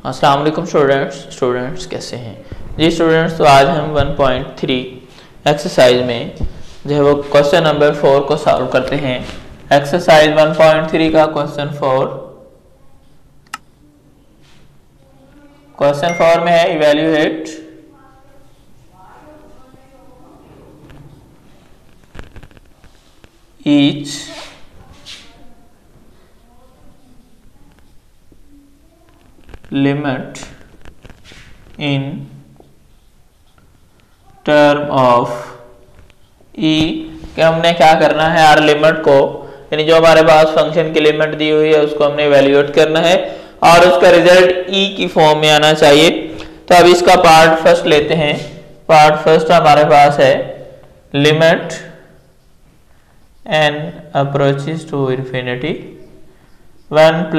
अस्सलाम वालेकुम स्टूडेंट्स कैसे हैं जी स्टूडेंट्स। तो आज हम 1.3 एक्सरसाइज में जो है वो क्वेश्चन नंबर 4 को सॉल्व करते हैं। एक्सरसाइज 1.3 का क्वेश्चन 4 में है evaluate each limit in term of e कि हमने क्या करना है यार, लिमिट को यानी जो हमारे पास फंक्शन की लिमिट दी हुई है उसको हमने इवैल्यूएट करना है और उसका रिजल्ट ई की फॉर्म में आना चाहिए। तो अब इसका पार्ट फर्स्ट लेते हैं। पार्ट फर्स्ट हमारे पास है limit n approaches to infinity 1 +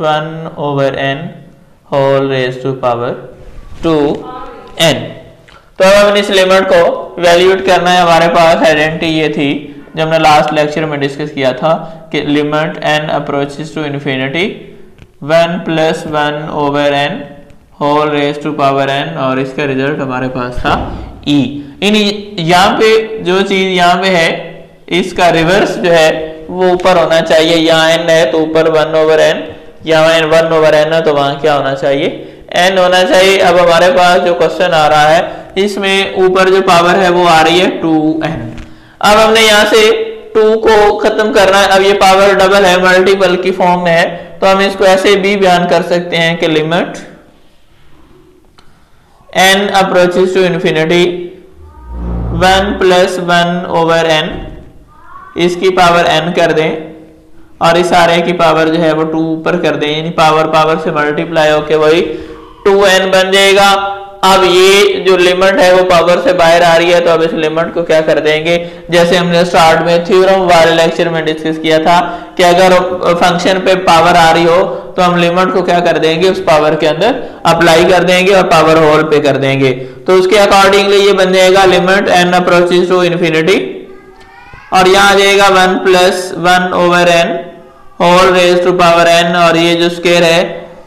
1/n whole raise to power 2n। तो अब हमने इस लिमिट को इवैल्यूएट करना है। हमारे पास आइडेंटिटी ये थी जो हमने लास्ट लेक्चर में डिस्कस किया था कि limit n approaches to infinity 1 + 1/n whole raise to power n और इसका रिजल्ट हमारे पास था e। यहाँ पे जो चीज यहाँ पे है इसका रिवर्स जो है वो ऊपर होना चाहिए। यहाँ n है तो ऊपर 1/n, यहाँ 1/n है तो वहां क्या होना चाहिए, n होना चाहिए। अब हमारे पास जो क्वेश्चन आ रहा है इसमें ऊपर जो पावर है वो आ रही है 2n। अब हमने यहाँ से 2 को खत्म करना है। अब ये पावर डबल है, मल्टीपल की फॉर्म में है, तो हम इसको ऐसे भी बयान कर सकते हैं कि limit n approaches to infinity 1 + 1/n इसकी पावर n कर दें और इस सारे की पावर जो है वो 2 ऊपर कर दें, यानी पावर से मल्टीप्लाई होके वही 2n बन जाएगा। अब ये जो लिमिट है वो पावर से बाहर आ रही है, तो अब इस लिमिट को क्या कर देंगे, जैसे हमने स्टार्ट में थ्योरम वाले लेक्चर में डिस्कस किया था कि अगर फंक्शन पे पावर आ रही हो तो हम लिमिट को क्या कर देंगे, उस पावर के अंदर अप्लाई कर देंगे और पावर होल पे कर देंगे। तो उसके अकॉर्डिंगली ये बन जाएगा limit n approaches to infinity और यहाँ आ जाएगा 1 + 1/n whole raise to power n और ये जो स्क्वायर है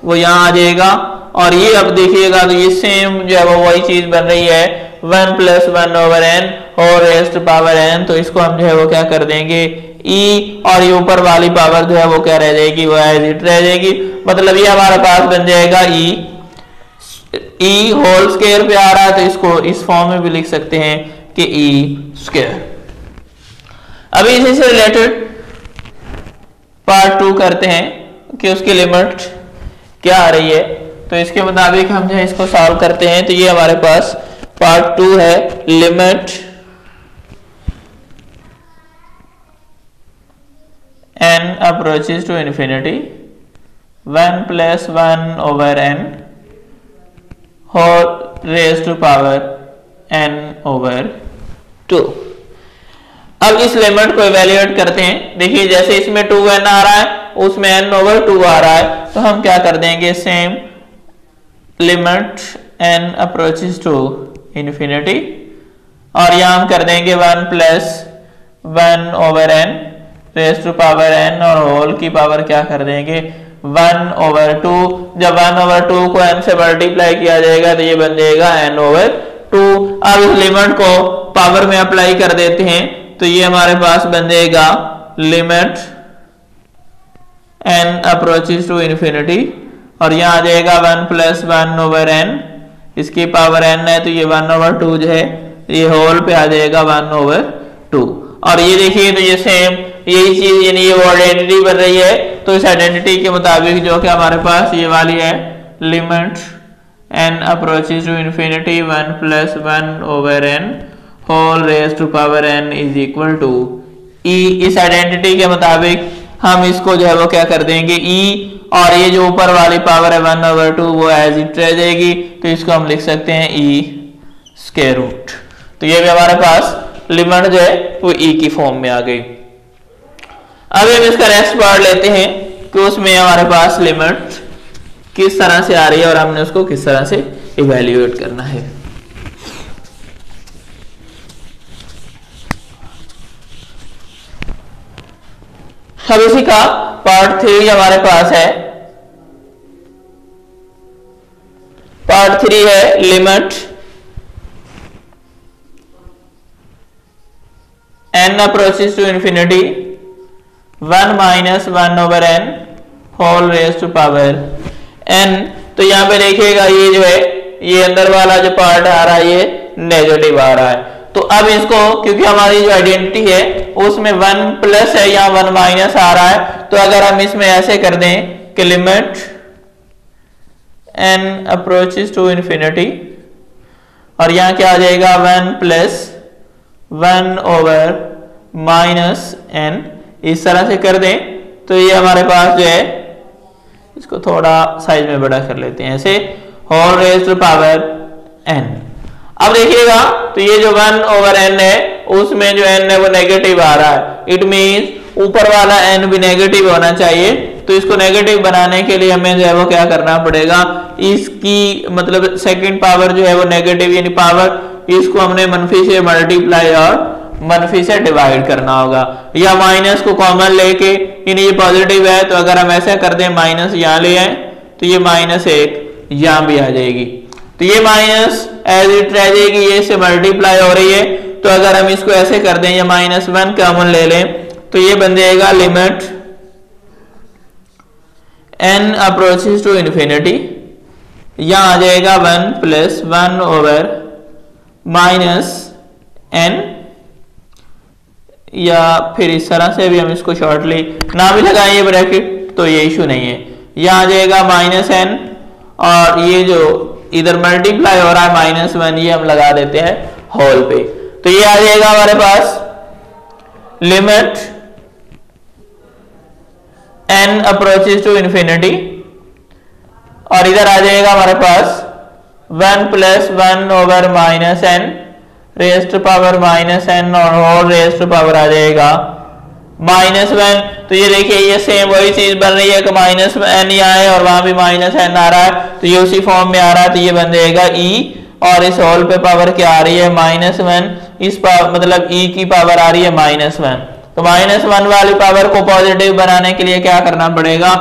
वो यहाँ आ जाएगा। और ये अब देखिएगा तो ये सेम जो है वो वही चीज बन रही है 1 + 1/n whole raise to power n। तो इसको हम जो है वो क्या कर देंगे e और ये ऊपर वाली पावर जो है वो क्या रह जाएगी, वो एज इट रह जाएगी। मतलब ये हमारे पास बन जाएगा e होल स्क्वायर पे आ रहा है तो इसको इस फॉर्म में भी लिख सकते हैं कि e²। अभी इसी से रिलेटेड पार्ट 2 करते हैं कि उसकी लिमिट क्या आ रही है। तो इसके मुताबिक हम जो है इसको सॉल्व करते हैं। तो ये हमारे पास पार्ट 2 है limit n approaches to infinity 1 + 1/n whole raise to power n/2। अब इस लिमिट को इवैल्यूएट करते हैं। देखिए जैसे इसमें 2n आ रहा है उसमें n/2 आ रहा है, तो हम क्या कर देंगे, same limit n approaches to infinity और यहाँ हम कर देंगे 1 + 1/n raise to power n और होल की पावर क्या कर देंगे 1/2। जब 1/2 को n से मल्टीप्लाई किया जाएगा तो ये बन जाएगा n/2। अब इस लिमिट को पावर में अप्लाई कर देते हैं तो ये हमारे पास बन जाएगा limit n approaches to infinity और यहाँ आ जाएगा 1 + 1/n इसकी पावर n है तो ये 1/2 जो है ये होल पे आ जाएगा 1/2। और ये देखिए तो ये सेम यही चीज यानी ये वो आइडेंटिटी बन रही है। तो इस आइडेंटिटी के मुताबिक जो कि हमारे पास ये वाली है limit n approaches to infinity 1 + 1/n whole raise to power n is equal to e। इस आइडेंटिटी के मुताबिक हम इसको जो है वो क्या कर देंगे e और ये जो ऊपर वाली पावर है 1/2 वो एज इट रह जाएगी, तो इसको हम लिख सकते हैं e²। तो ये भी हमारे पास लिमिट जो है वो e की फॉर्म में आ गई। अभी हम इसका रेस्ट पार्ट लेते हैं कि उसमें हमारे पास लिमिट किस तरह से आ रही है और हमने उसको किस तरह से इवैल्यूएट करना है। अब इसी का पार्ट 3 हमारे पास है 3 है limit n approaches to infinity 1 minus 1 over n whole raise to power n। तो यहाँ पे देखिएगा ये जो है ये अंदर वाला जो पार्ट आ रहा है ये नेगेटिव आ रहा है। तो अब इसको क्योंकि हमारी जो आइडेंटिटी है उसमें 1 प्लस है या 1 माइनस आ रहा है, तो अगर हम इसमें ऐसे कर दें कि limit n approaches to infinity और यहाँ क्या आ जाएगा 1 प्लस 1 ओवर माइनस n, इस तरह से कर दें तो ये हमारे पास जो है इसको थोड़ा साइज में बड़ा कर लेते हैं ऐसे whole raise to power n। अब देखिएगा तो ये जो 1 ओवर n है उसमें जो n है वो नेगेटिव आ रहा है, इट मींस ऊपर वाला n भी नेगेटिव होना चाहिए। तो इसको नेगेटिव बनाने के लिए हमें जो है वो क्या करना पड़ेगा, इसकी मतलब सेकंड पावर जो है वो नेगेटिव यानी पावर इसको हमने मनफी से मल्टीप्लाई और मनफी से डिवाइड करना होगा, या माइनस को कॉमन लेके यानी ये पॉजिटिव है तो अगर हम ऐसा कर दें माइनस यहाँ ले आए तो ये -1 यहाँ भी आ जाएगी, तो ये माइनस एज इट रह जाएगी, ये से मल्टीप्लाई हो रही है। तो अगर हम इसको ऐसे कर दें या -1 कॉमन ले लें तो ये बन जाएगा limit n approaches to infinity, यहाँ आ जाएगा 1 प्लस 1 ओवर माइनस n, या फिर इस तरह से भी हम इसको शॉर्टली ना भी लगाएं ब्रैकेट तो ये इशू नहीं है। यहाँ आ जाएगा -n और ये जो इधर मल्टीप्लाई हो रहा है -1 ये हम लगा देते हैं होल पे, तो ये आ जाएगा हमारे पास limit n approaches to infinity और इधर आ जाएगा हमारे पास 1 plus 1 over -n raise to power -n और होल रेज टू पावर आ जाएगा -1। तो ये देखिए ये सेम वही चीज बन रही है कि -n यहाँ है और वहां भी -n आ रहा है, तो ये उसी फॉर्म में आ रहा है, तो ये बन जाएगा e और इस होल पे पावर क्या आ रही है -1, इस मतलब e की पावर आ रही है -1। तो -1 वाली पावर को पॉजिटिव बनाने के लिए क्या करना पड़ेगा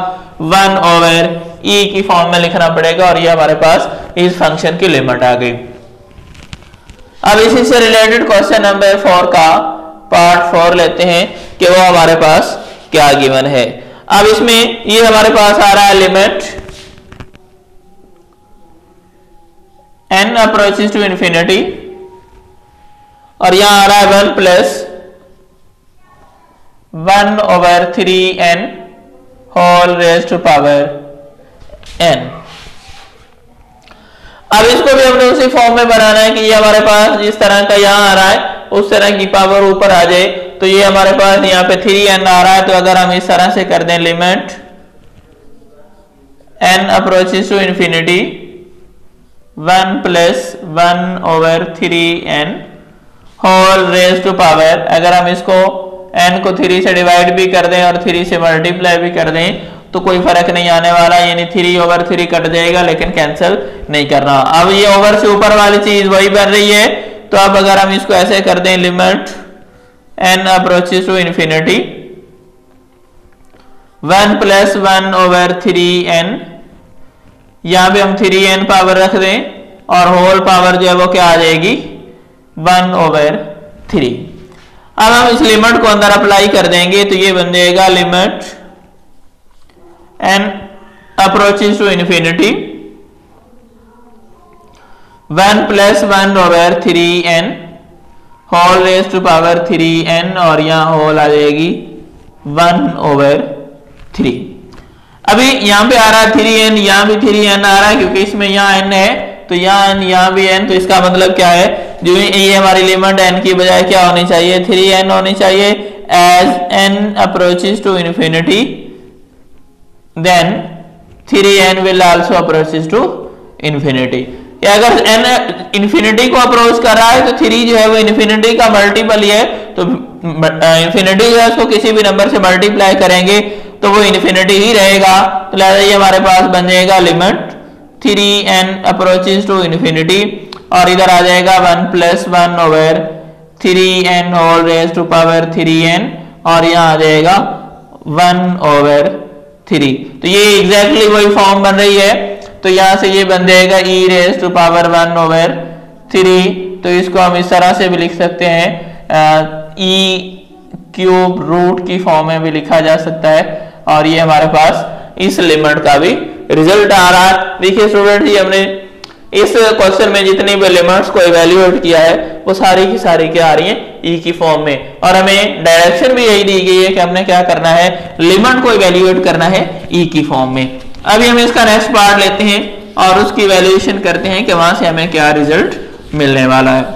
1 ओवर e की फॉर्म में लिखना पड़ेगा और ये हमारे पास इस फंक्शन की लिमिट आ गई। अब इसी से रिलेटेड क्वेश्चन नंबर 4 का पार्ट 4 लेते हैं कि वो हमारे पास क्या गिवन है। अब इसमें ये हमारे पास आ रहा है limit n approaches to infinity और यहां आ रहा है 1 plus 1 over 3n whole raise to power n। अब इसको भी हमने उसी फॉर्म में बनाना है कि ये हमारे पास जिस तरह का यहाँ आ रहा है उस तरह की पावर ऊपर आ जाए, तो ये हमारे पास यहाँ पे 3n आ रहा है, तो अगर हम इस तरह से कर दें limit n approaches to infinity 1 plus 1 over 3n whole raise to power, अगर हम इसको n को 3 से डिवाइड भी कर दें और 3 से मल्टीप्लाई भी कर दें तो कोई फर्क नहीं आने वाला, यानी 3 ओवर 3 कट जाएगा लेकिन कैंसिल नहीं करना। अब ये ओवर से ऊपर वाली चीज वही बन रही है, तो अब अगर हम इसको ऐसे कर दें limit n approaches to infinity 1 plus 1 over 3n, यहां भी हम 3n पावर रख दें और होल पावर जो है वो क्या आ जाएगी 1 ओवर 3। अब हम इस लिमिट को अंदर अप्लाई कर देंगे तो ये बन जाएगा limit n approaches to infinity 1 plus 1 over 3n whole raise to power 3n और यहाँ होल आ जाएगी 1 ओवर 3। अभी यहाँ पे आ रहा है 3n, यहाँ भी 3n आ रहा है क्योंकि इसमें यहाँ n है, तो यहाँ n यहाँ भी n, तो इसका मतलब क्या है जो ये हमारी लिमिट n की बजाय क्या होनी चाहिए 3n होनी चाहिए। As n approaches to infinity then 3n will also approaches to infinity। अगर n इंफिनिटी को अप्रोच कर रहा है तो 3 जो है वो इंफिनिटी का मल्टीपल ही है, तो इंफिनिटी जो है उसको किसी भी नंबर से मल्टीप्लाई करेंगे तो वो इंफिनिटी ही रहेगा, तो लिहाजा ये हमारे पास बन जाएगा limit 3n approaches to infinity और इधर आ जाएगा 1 plus 1 over 3n whole raise to power 3n और यहाँ आ जाएगा 1 ओवर 3। तो ये एग्जैक्टली वही फॉर्म बन रही है, तो यहाँ से ये बन जाएगा e raise to power 1 over 3। तो इसको हम इस तरह से भी लिख सकते हैं, e क्यूब रूट की फॉर्म में भी लिखा जा सकता है। और ये हमारे पास इस लिमिट का भी रिजल्ट आ रहा है। देखिए स्टूडेंट जी, हमने इस क्वेश्चन में जितनी भी लिमिट्स को इवेल्युएट किया है वो सारी की सारी क्या आ रही है, e की फॉर्म में। और हमें डायरेक्शन भी यही दी गई है कि हमने क्या करना है, लिमिट को इवेल्युएट करना है e की फॉर्म में। अभी हम इसका नेक्स्ट पार्ट लेते हैं और उसकी इवेल्युएशन करते हैं कि वहां से हमें क्या रिजल्ट मिलने वाला है।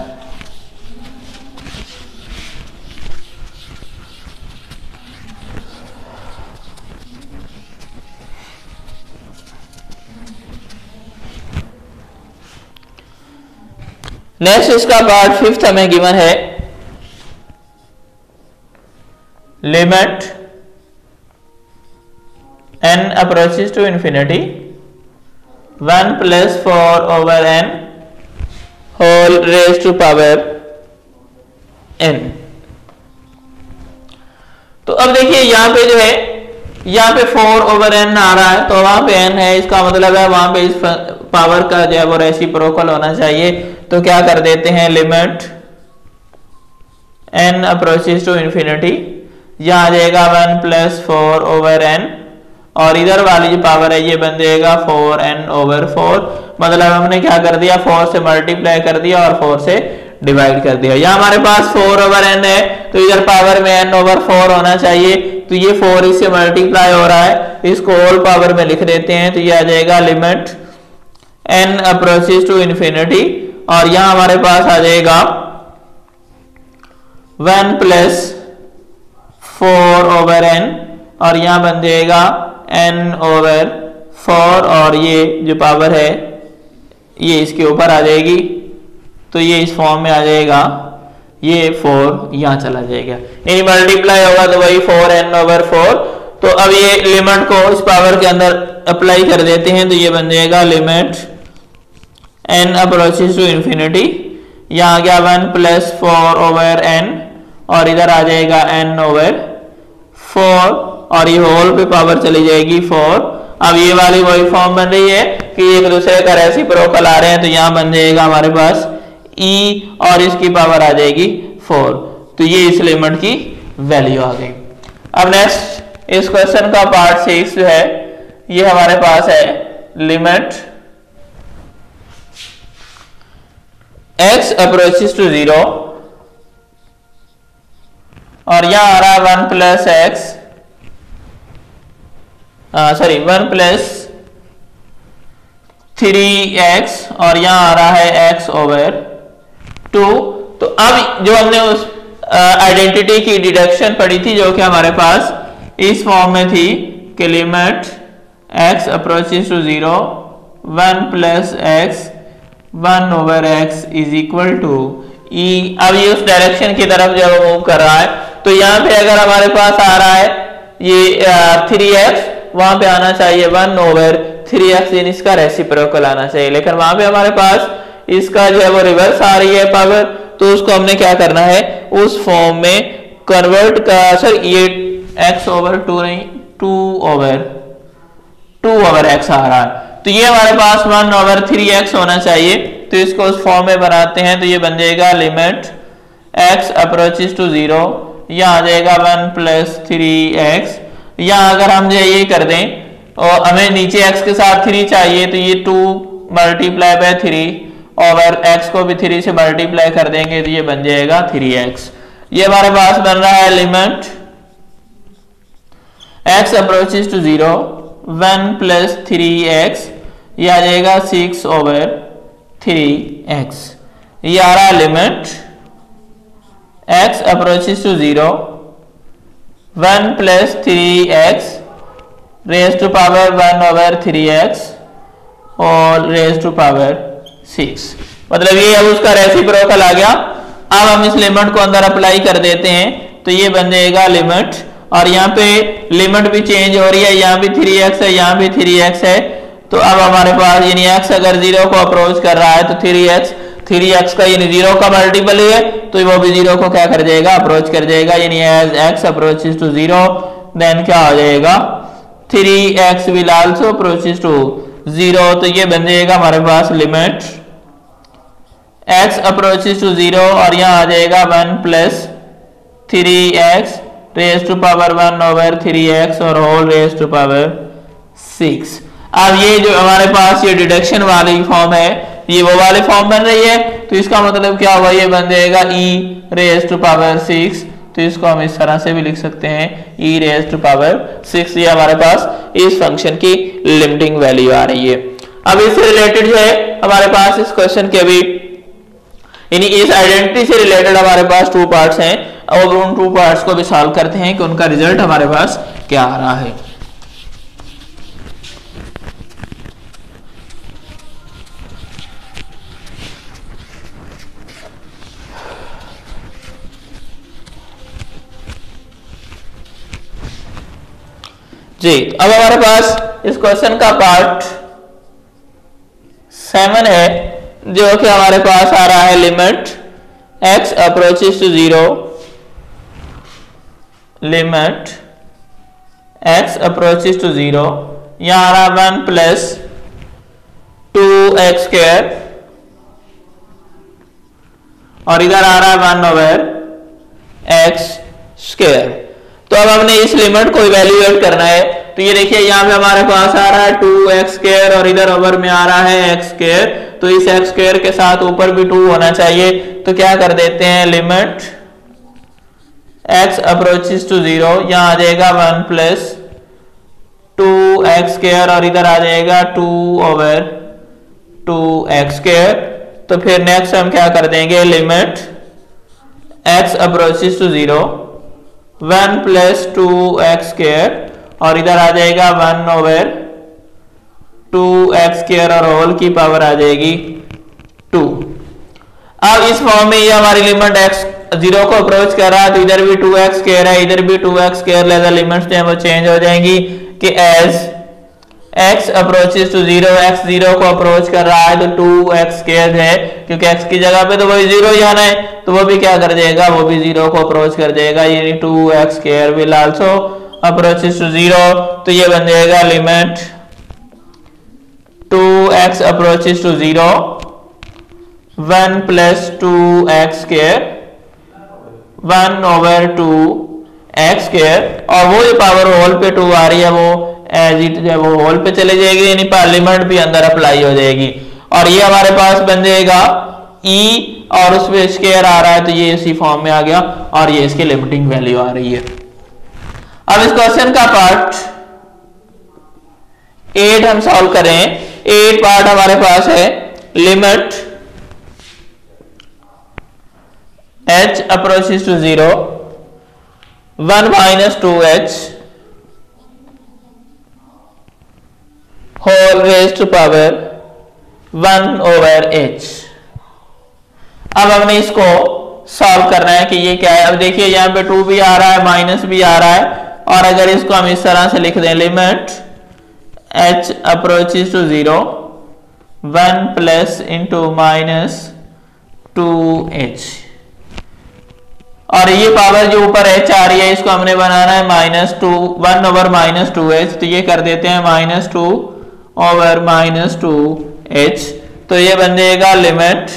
नेक्स्ट इसका पार्ट 5th हमें गिवन है, limit n approaches to infinity 1 plus 4 over n whole raise to power n। तो अब देखिए यहाँ पे जो है, यहाँ पे 4 ओवर n आ रहा है, तो वहां पे n है, इसका मतलब है वहां पे इस पावर का जो है वो रेसिप्रोकल होना चाहिए। तो क्या कर देते हैं, limit n approaches to infinity, यहां आ जाएगा 1 प्लस 4 ओवर n, और इधर वाली जो पावर है ये बन जाएगा 4n ओवर 4। मतलब हमने क्या कर दिया, 4 से मल्टीप्लाई कर दिया और 4 से डिवाइड कर दिया। यहाँ हमारे पास 4 ओवर n है, तो इधर पावर में n ओवर 4 होना चाहिए। तो ये 4 इससे मल्टीप्लाई हो रहा है, इसको होल पावर में लिख देते हैं। तो ये आ जाएगा limit n approaches to infinity, और यहाँ हमारे पास आ जाएगा 1 प्लस 4 ओवर n, और यहाँ बन जाएगा n ओवर 4, और ये जो पावर है ये इसके ऊपर आ जाएगी। तो ये इस फॉर्म में आ जाएगा, ये 4 यहाँ चला जाएगा, यानी मल्टीप्लाई होगा तो वही 4n ओवर 4। तो अब ये लिमिट को इस पावर के अंदर अप्लाई कर देते हैं, तो ये बन जाएगा limit n approaches to infinity, यहाँ आ गया 1 प्लस 4 ओवर n, और इधर आ जाएगा n ओवर 4, और ये होल पे पावर चली जाएगी 4। अब ये वाली वही फॉर्म बन रही है कि एक दूसरे का रेसिप्रोकल आ रहे हैं, तो यहाँ बन जाएगा हमारे पास e, और इसकी पावर आ जाएगी 4। तो ये इस लिमिट की वैल्यू आ गई। अब नेक्स्ट इस क्वेश्चन का पार्ट 6 जो है, ये हमारे पास है लिमिट x अप्रोचेस टू 0, और यहां आ रहा है 1 प्लस x, 1 प्लस 3x, और यहां आ रहा है x ओवर 2। तो अब जो हमने उस आइडेंटिटी की डिडक्शन पढ़ी थी, जो कि हमारे पास इस फॉर्म में थी कि limit x approaches to 0 1 plus x 1 over x is equal to e। अब ये उस डायरेक्शन की तरफ जब मूव कर रहा है, तो यहाँ पे अगर हमारे पास आ रहा है ये 3x, वहां पे आना चाहिए 1 ओवर 3x, यानी इसका रेसिप्रोकल आना चाहिए। लेकिन वहां पे हमारे पास इसका जो है वो रिवर्स आ रही है पावर, तो उसको हमने क्या करना है, उस फॉर्म में कन्वर्ट का, सर ये x ओवर 2 नहीं, 2 ओवर x आ रहा है, तो ये हमारे पास 1 ओवर 3x होना चाहिए। तो इसको उस फॉर्म में बनाते हैं, तो ये बन जाएगा लिमिट x अप्रोचेस टू 0, यहाँ आ जाएगा 1 प्लस 3x। यहाँ अगर हम जो ये कर दें, और हमें नीचे x के साथ 3 चाहिए, तो ये 2 मल्टीप्लाई बाय 3 ओवर x को भी 3 से मल्टीप्लाई कर देंगे, तो ये बन जाएगा 3x। ये हमारे पास बन रहा है limit x approaches to 0 1 plus 3x, ये आ जाएगा 6 ओवर 3x। ये आ रहा है limit x approaches to 0 1 plus 3x raise to power 1 over 3x और रेज टू पावर 6। मतलब ये अब उसका रेसिप्रोकल आ गया। अब हम इस लिमिट को अंदर अप्लाई कर देते हैं, तो ये बन जाएगा लिमिट, और यहाँ पे लिमिट भी चेंज हो रही है, यहाँ भी 3x है, यहाँ भी 3x है। तो अब हमारे पास यानी x अगर 0 को अप्रोच कर रहा है, तो 3x का यानी 0 का मल्टीपल है, तो वो भी 0 को क्या कर जाएगा, अप्रोच कर जाएगा। यानी as x approaches to 0 then क्या हो जाएगा, 3x will also approaches to 0, तो ये बन जाएगा हमारे पास लिमिट x अप्रोचेस टू 0 और यहाँ आ जाएगा 1 plus 3x raise to power 1 over 3x और होल रेज टू पावर 6। अब ये जो हमारे पास ये डिडक्शन वाली फॉर्म है, ये वो वाली फॉर्म बन रही है, तो इसका मतलब क्या हुआ, ये बन जाएगा e रेज टू पावर 6। तो इसको हम इस तरह से भी लिख सकते हैं e रेज टू पावर 6। ये हमारे पास इस फंक्शन की लिमिटिंग वैल्यू आ रही है। अब इससे रिलेटेड जो है हमारे पास इस क्वेश्चन के अभी यानी इस आइडेंटिटी से रिलेटेड हमारे पास 2 पार्ट्स हैं, और उन 2 पार्ट्स को भी सॉल्व करते हैं कि उनका रिजल्ट हमारे पास क्या आ रहा है। जी, अब हमारे पास इस क्वेश्चन का पार्ट 7 है, जो कि हमारे पास आ रहा है limit x approaches to 0, limit x approaches to 0, यहां आ रहा 1 प्लस 2x स्क्वायर और इधर आ रहा है 1 ओवर x स्क्वायर। तो अब हमने इस लिमिट को इवेल्युएट करना है, तो ये देखिए यहाँ पे हमारे पास आ रहा है 2x स्क्वायर और इधर ओवर में आ रहा है x स्क्वायर, तो इस x स्क्वायर के साथ ऊपर भी 2 होना चाहिए। तो क्या कर देते हैं, लिमिट x अप्रोचेस टू 0, यहाँ आ जाएगा 1 प्लस 2x स्क्वायर और इधर आ जाएगा 2 ओवर 2x स्क्वायर। तो फिर नेक्स्ट हम क्या कर देंगे, limit x approaches to 0, 1 plus 2x square और इधर आ जाएगा 1 ओवर 2x स्क्वायर और होल की पावर आ जाएगी 2। अब इस फॉर्म में ये हमारी लिमिट x 0 को अप्रोच कर रहा है, तो इधर भी 2x स्क्वायर है, इधर भी 2x स्क्वायर, लेकर लिमिट्स जो है वो चेंज हो जाएंगी कि as x approaches to 0, x 0 को अप्रोच कर रहा है तो 2x स्क्वायर है, क्योंकि x की जगह पे तो वही 0 ही आना है, तो वो भी क्या कर जाएगा, वो भी 0 को अप्रोच कर जाएगा, यानी 2x square will also approaches to 0। तो ये बन जाएगा limit 2x approaches to 0, 1 plus 2x square 1 over 2x square, और वो जो पावर होल पे 2 आ रही है वो एज इट है वो होल पे चले जाएगी, यानी पार्लियामेंट भी अंदर अप्लाई हो जाएगी, और ये हमारे पास बन जाएगा e और उस पे स्क्वायर आ रहा है, तो ये इसी फॉर्म में आ गया और ये इसकी लिमिटिंग वैल्यू आ रही है। अब इस क्वेश्चन का पार्ट 8 हम सॉल्व करें। 8 पार्ट हमारे पास है, limit h approaches to 0, 1 minus 2h whole raise to power 1 over h। अब हमने इसको सॉल्व करना है कि ये क्या है। अब देखिए यहाँ पे 2 भी आ रहा है, माइनस भी आ रहा है, और अगर इसको हम इस तरह से लिख दें, limit h approaches to 0, 1 plus into minus 2h, और ये पावर जो ऊपर h आ रही है इसको हमने बनाना है -1 ओवर -2h, तो ये कर देते हैं -2 ओवर -2h। तो ये बन जाएगा limit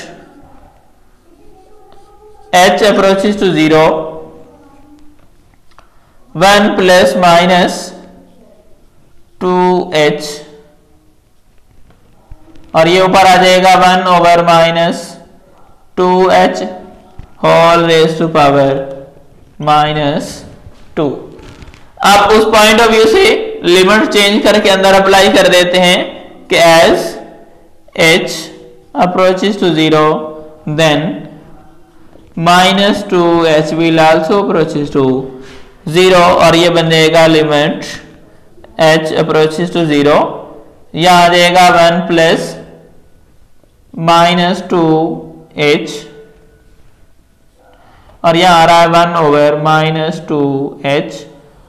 h approaches to 0, 1 plus minus 2h, और ये ऊपर आ जाएगा 1 over -2h whole raise to power -2। अब उस पॉइंट ऑफ व्यू से लिमिट चेंज करके अंदर अप्लाई कर देते हैं कि as h approaches to 0, then -2h will also approaches to 0, और ये बन जाएगा लिमिट h अप्रोचेस टू 0, यहां आ जाएगा 1 प्लस -2h, और यहां आ रहा है 1 ओवर -2h,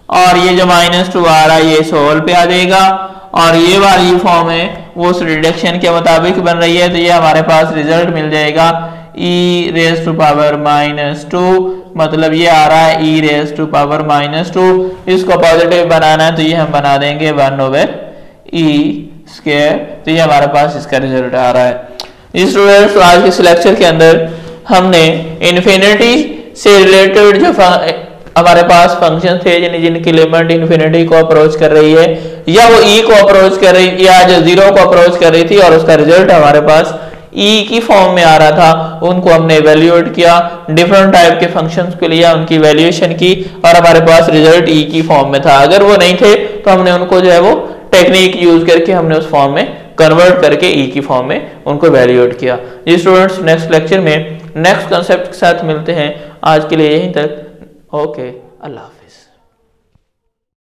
और ये जो -2 आ रहा है ये इस होल पे आ जाएगा, और ये वाली फॉर्म है वो उस रिडक्शन के मुताबिक बन रही है, तो ये हमारे पास रिजल्ट मिल जाएगा e रेज टू पावर -2, मतलब ये आ रहा है e रेज टू पावर -2। इसको पॉजिटिव बनाना है तो ये हम बना देंगे 1 ओवर e स्क्वायर, तो ये हमारे पास इसका रिजल्ट आ रहा है। जी स्टूडेंट्स, आज के इस लेक्चर के अंदर हमने इन्फिनिटी से रिलेटेड जो हमारे पास फंक्शन थे जिनकी लिमिट इन्फिनिटी को अप्रोच कर रही है या वो ई को अप्रोच कर रही या जो जीरो को अप्रोच कर रही थी और उसका रिजल्ट हमारे पास ई की फॉर्म में आ रहा था, उनको हमने इवेल्युएट किया, डिफरेंट टाइप के फंक्शंस को लिया, उनकी वैल्यूएशन की और हमारे पास रिजल्ट ई की फॉर्म में था। अगर वो नहीं थे तो हमने उनको जो है वो टेक्निक यूज करके हमने उस फॉर्म में कन्वर्ट करके ई की फॉर्म में उनको वैल्यूएट किया। जी स्टूडेंट्स, नेक्स्ट लेक्चर में नेक्स्ट कंसेप्ट के साथ मिलते हैं। आज के लिए यहीं तक। ओके, अल्लाह।